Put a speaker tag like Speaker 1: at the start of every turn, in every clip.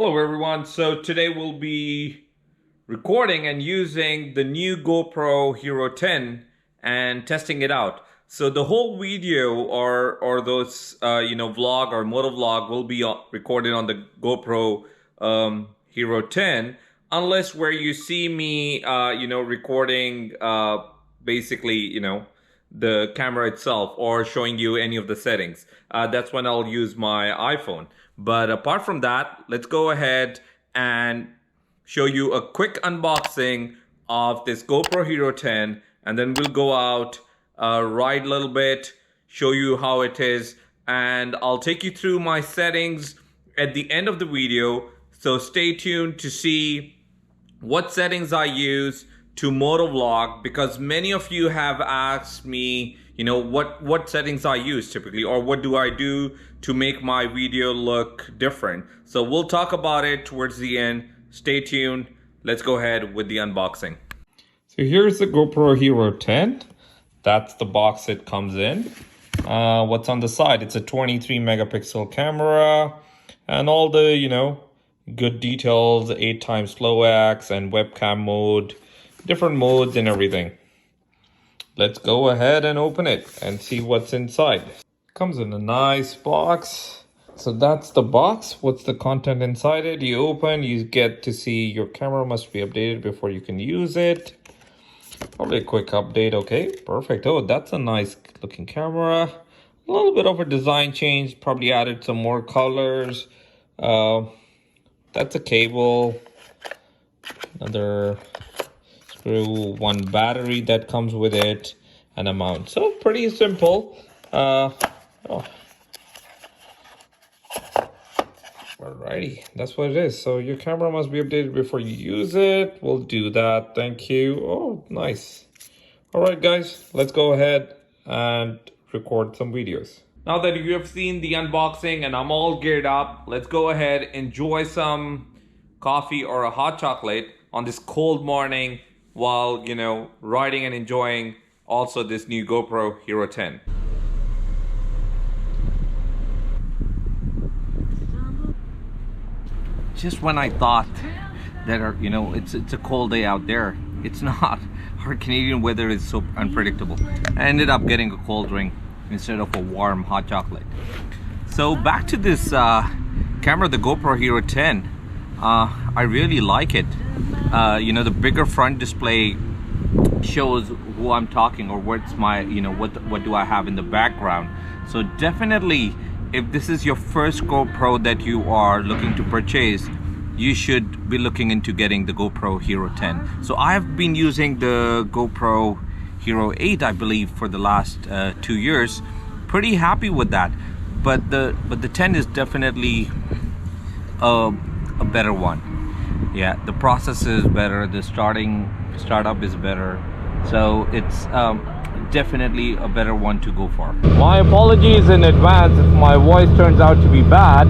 Speaker 1: Hello everyone, so today we'll be recording and using the new GoPro Hero 10 and testing it out. So the whole video or those vlog or moto vlog will be recorded on the GoPro Hero 10, unless where you see me recording basically the camera itself or showing you any of the settings. That's when I'll use my iPhone. But apart from that, let's go ahead and show you a quick unboxing of this GoPro Hero 10, and then we'll go out, ride a little bit, show you how it is, and I'll take you through my settings at the end of the video. So stay tuned to see what settings I use to moto vlog, because many of you have asked me, what settings I use typically, or what do I do to make my video look different. So we'll talk about it towards the end. Stay tuned. Let's go ahead with the unboxing. So here's the GoPro Hero 10. That's the box it comes in. What's on the side? It's a 23 megapixel camera and all the, good details, 8x slow X and webcam mode, different modes and everything. Let's go ahead and open it and see what's inside. Comes in a nice box. So that's the box. What's the content inside it? You open, you get to see your camera must be updated before you can use it. Probably a quick update. Okay, perfect. Oh, that's a nice looking camera. A little bit of a design change, probably added some more colors. That's a cable. Another screw, one battery that comes with it, and a mount. So pretty simple. Alrighty, that's what it is. So your camera must be updated before you use it. We'll do that. Thank you. Oh, nice. All right, guys, let's go ahead and record some videos. Now that you have seen the unboxing and I'm all geared up, let's go ahead, enjoy some coffee or a hot chocolate on this cold morning while, riding and enjoying also this new GoPro Hero 10. Just when I thought that, it's a cold day out there, it's not. Our Canadian weather is so unpredictable. I ended up getting a cold drink instead of a warm hot chocolate. So back to this camera, the GoPro Hero 10. I really like it. The bigger front display shows who I'm talking or what's my, what do I have in the background. So definitely, if this is your first GoPro that you are looking to purchase, you should be looking into getting the GoPro Hero 10. So I've been using the GoPro Hero 8, I believe, for the last 2 years. Pretty happy with that. But the 10 is definitely a better one. Yeah, the process is better, the startup is better, so it's definitely a better one to go for. My apologies in advance if my voice turns out to be bad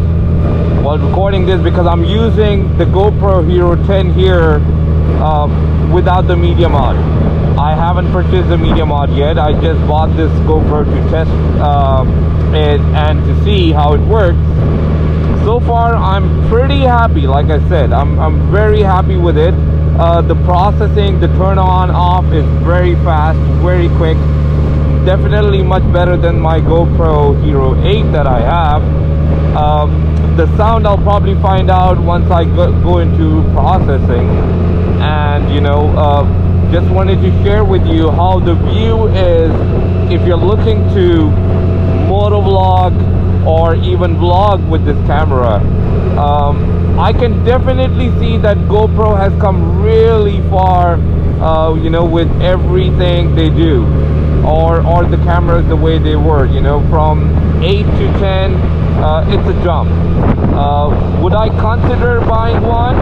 Speaker 1: while recording this, because I'm using the GoPro Hero 10 here without the media mod. I haven't purchased the media mod yet. I just bought this GoPro to test it and to see how it works. So far, I'm pretty happy. Like I said, I'm very happy with it. The processing, the turn on off is very fast, very quick. Definitely much better than my GoPro Hero 8 that I have. The sound I'll probably find out once I go into processing. And just wanted to share with you how the view is if you're looking to moto vlog or even vlog with this camera. I can definitely see that GoPro has come really far, with everything they do, or the cameras the way they were, from 8 to 10, it's a jump. Would I consider buying one?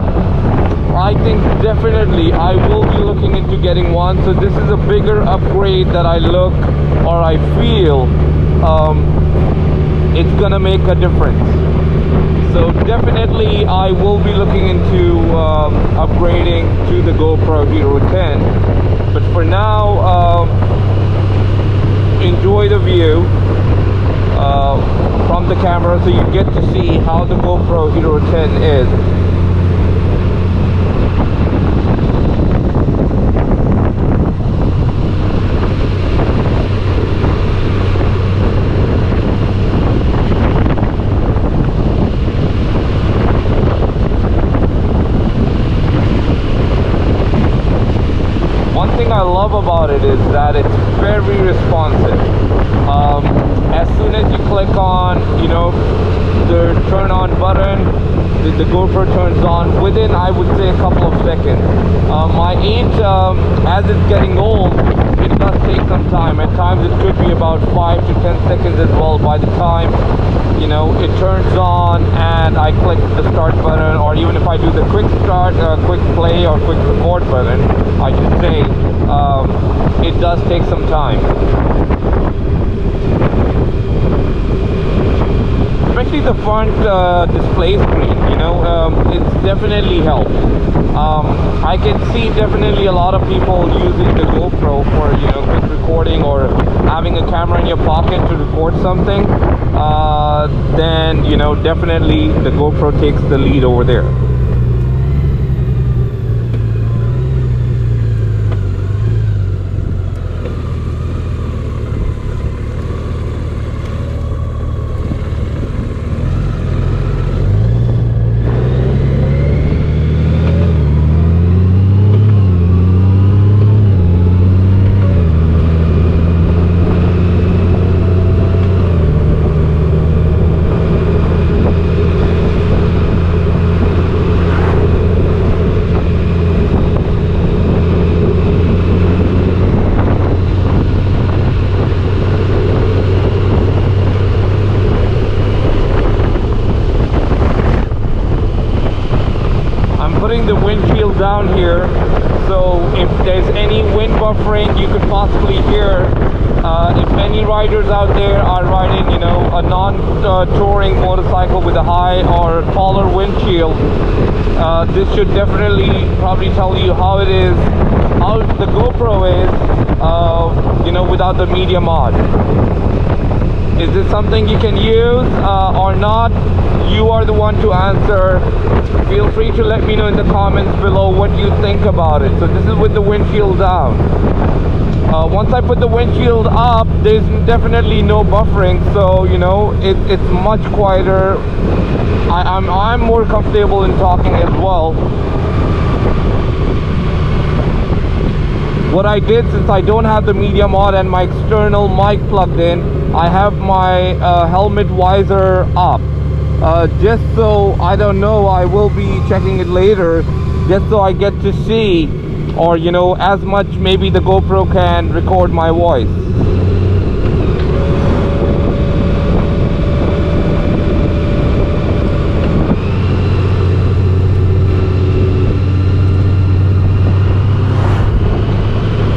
Speaker 1: I think definitely I will be looking into getting one. So this is a bigger upgrade that I feel it's gonna make a difference. So definitely I will be looking into upgrading to the GoPro Hero 10. But for now, enjoy the view from the camera so you get to see how the GoPro Hero 10 is. love about it is that it's very responsive. As soon as you click on, the turn on button, the GoPro turns on within, I would say, a couple of seconds. My age, as it's getting old, it does take some time. At times it could be about 5 to 10 seconds as well by the time it turns on and I click the start button, or even if I do the quick start, quick play or quick record button, I should say, it does take some time. Especially the front display screen, it's definitely helped. I can see definitely a lot of people using the GoPro for quick recording or having a camera in your pocket to record something. Then definitely the GoPro takes the lead over there. Putting the windshield down here, so if there's any wind buffering you could possibly hear. If any riders out there are riding a non-touring motorcycle with a high or taller windshield, this should definitely probably tell you how it is, how the GoPro is without the media mod. Is this something you can use or not? You are the one to answer. Feel free to let me know in the comments below what you think about it. So this is with the windshield down. Once I put the windshield up, there's definitely no buffering, so it's much quieter. I'm more comfortable in talking as well. What I did, since I don't have the media mod and my external mic plugged in, I have my helmet visor up. Just so, I don't know, I will be checking it later, just so I get to see, or as much maybe the GoPro can record my voice.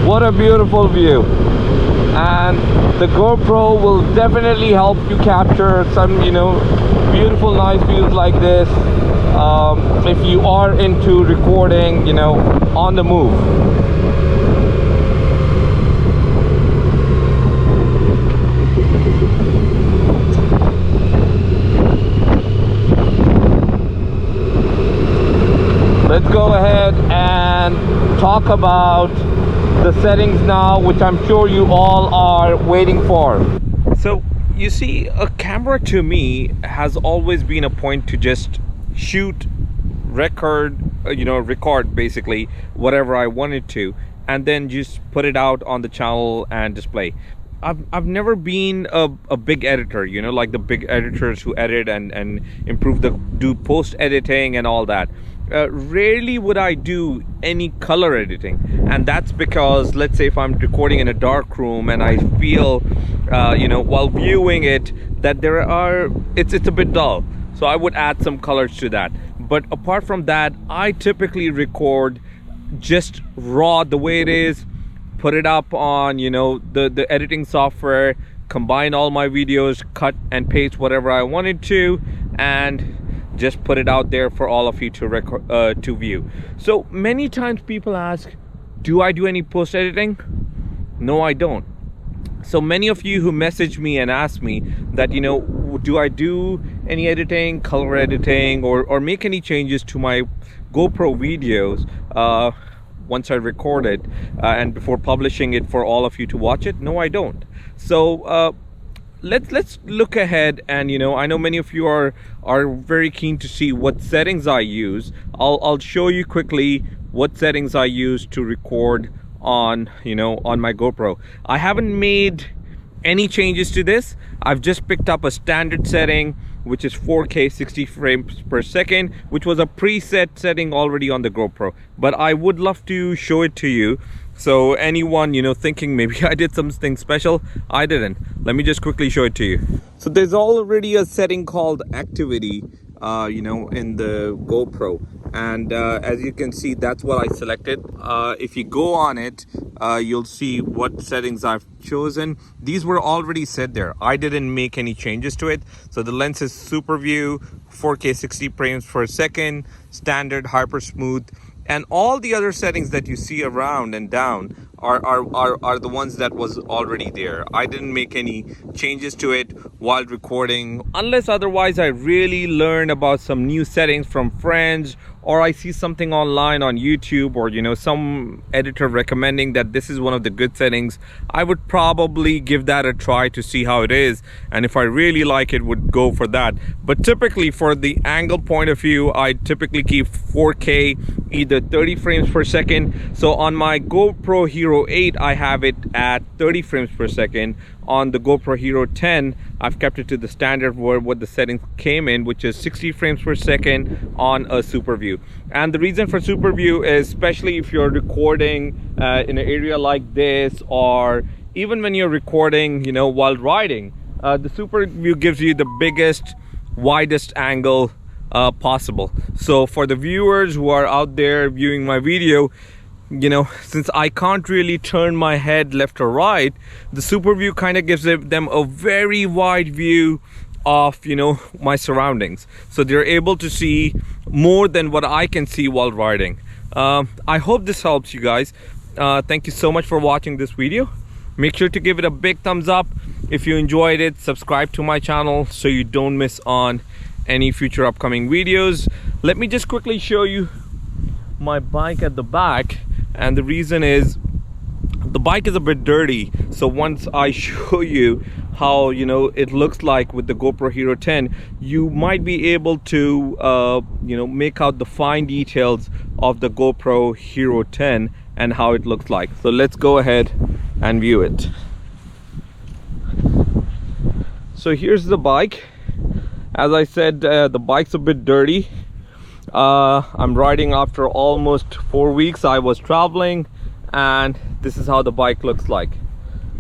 Speaker 1: What a beautiful view. And the GoPro will definitely help you capture some beautiful nice views like this, if you are into recording on the move. Let's go ahead and talk about the settings now, which I'm sure you all are waiting for. So you see, a camera to me has always been a point to just shoot, record basically whatever I wanted to, and then just put it out on the channel and display. I've never been a big editor, like the big editors who edit and improve do post editing and all that. Rarely would I do any color editing, and that's because, let's say if I'm recording in a dark room and I feel while viewing it that it's a bit dull, so I would add some colors to that. But apart from that, I typically record just raw the way it is, put it up on the editing software, combine all my videos, cut and paste whatever I wanted to, and just put it out there for all of you to view. So many times people ask, do I do any post editing? No, I don't. So many of you who message me and ask me that do I do any editing, color editing, or make any changes to my GoPro videos once I record it and before publishing it for all of you to watch it? No, I don't. So let's look ahead, and I know many of you are very keen to see what settings I use. I'll show you quickly what settings I use to record on, you know, on my GoPro. I haven't made any changes to this. I've just picked up a standard setting, which is 4K 60 frames per second, which was a preset setting already on the GoPro, but I would love to show it to you. So anyone, you know, thinking maybe I did something special, I didn't. Let me just quickly show it to you. So there's already a setting called activity, you know, in the GoPro, and as you can see, that's what I selected. If you go on it, you'll see what settings I've chosen. These were already set there. I didn't make any changes to it. So the lens is super view, 4K 60 frames per second, standard, hyper smooth, and all the other settings that you see around and down are the ones that was already there. I didn't make any changes to it while recording, unless otherwise I really learn about some new settings from friends, or I see something online on YouTube, or you know, some editor recommending that this is one of the good settings. I would probably give that a try to see how it is, and if I really like it, would go for that. But typically for the angle point of view, I typically keep 4K, either 30 frames per second. So on my GoPro Hero 8 I have it at 30 frames per second. On the GoPro Hero 10 I've kept it to the standard where what the settings came in, which is 60 frames per second on a super view. And the reason for super view is, especially if you're recording in an area like this, or even when you're recording, you know, while riding, the super view gives you the biggest, widest angle possible. So for the viewers who are out there viewing my video, you know, since I can't really turn my head left or right, the super view kind of gives them a very wide view of, you know, my surroundings, so they're able to see more than what I can see while riding. I hope this helps you guys. Thank you so much for watching this video. Make sure to give it a big thumbs up if you enjoyed it. Subscribe to my channel so you don't miss on any future upcoming videos. Let me just quickly show you my bike at the back, and the reason is the bike is a bit dirty. So once I show you how, you know, it looks like with the GoPro Hero 10, you might be able to you know, make out the fine details of the GoPro Hero 10 and how it looks like. So let's go ahead and view it. So here's the bike. As I said, the bike's a bit dirty. I'm riding after almost 4 weeks. I was traveling, and this is how the bike looks like.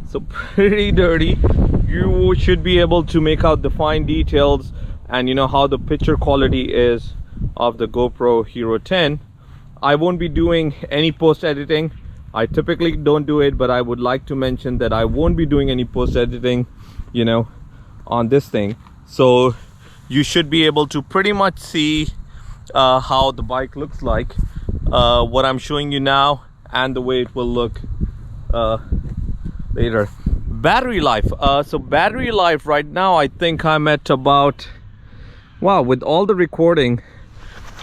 Speaker 1: So pretty dirty. You should be able to make out the fine details and, you know, how the picture quality is of the GoPro Hero 10. I won't be doing any post editing. I typically don't do it, but I would like to mention that I won't be doing any post editing, you know, on this thing. So you should be able to pretty much see how the bike looks like, what I'm showing you now, and the way it will look later. Battery life. So battery life right now, I think I'm at about, wow, with all the recording,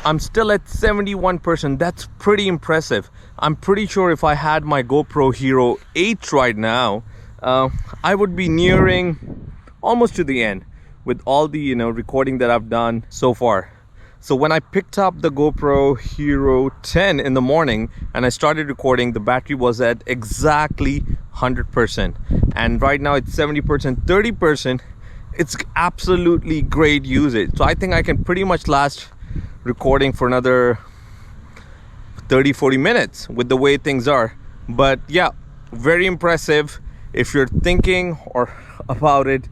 Speaker 1: I'm still at 71%. That's pretty impressive. I'm pretty sure if I had my GoPro Hero 8 right now, I would be nearing almost to the end with all the, you know, recording that I've done so far. So when I picked up the GoPro Hero 10 in the morning and I started recording, the battery was at exactly 100%, and right now it's 70%, 30%. It's absolutely great usage. So I think I can pretty much last recording for another 30-40 minutes with the way things are. But yeah, very impressive. If you're thinking or about it,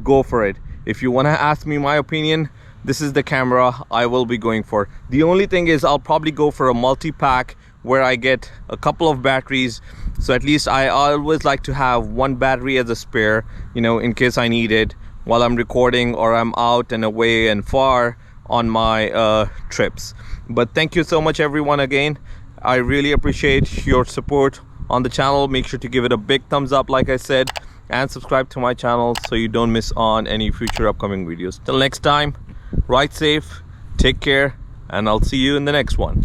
Speaker 1: go for it. If you want to ask me my opinion, this is the camera I will be going for. The only thing is I'll probably go for a multi-pack where I get a couple of batteries. So at least I always like to have one battery as a spare, you know, in case I need it while I'm recording or I'm out and away and far on my trips. But thank you so much everyone again. I really appreciate your support on the channel. Make sure to give it a big thumbs up like I said, and subscribe to my channel so you don't miss on any future upcoming videos. Till next time, ride safe, take care, and I'll see you in the next one.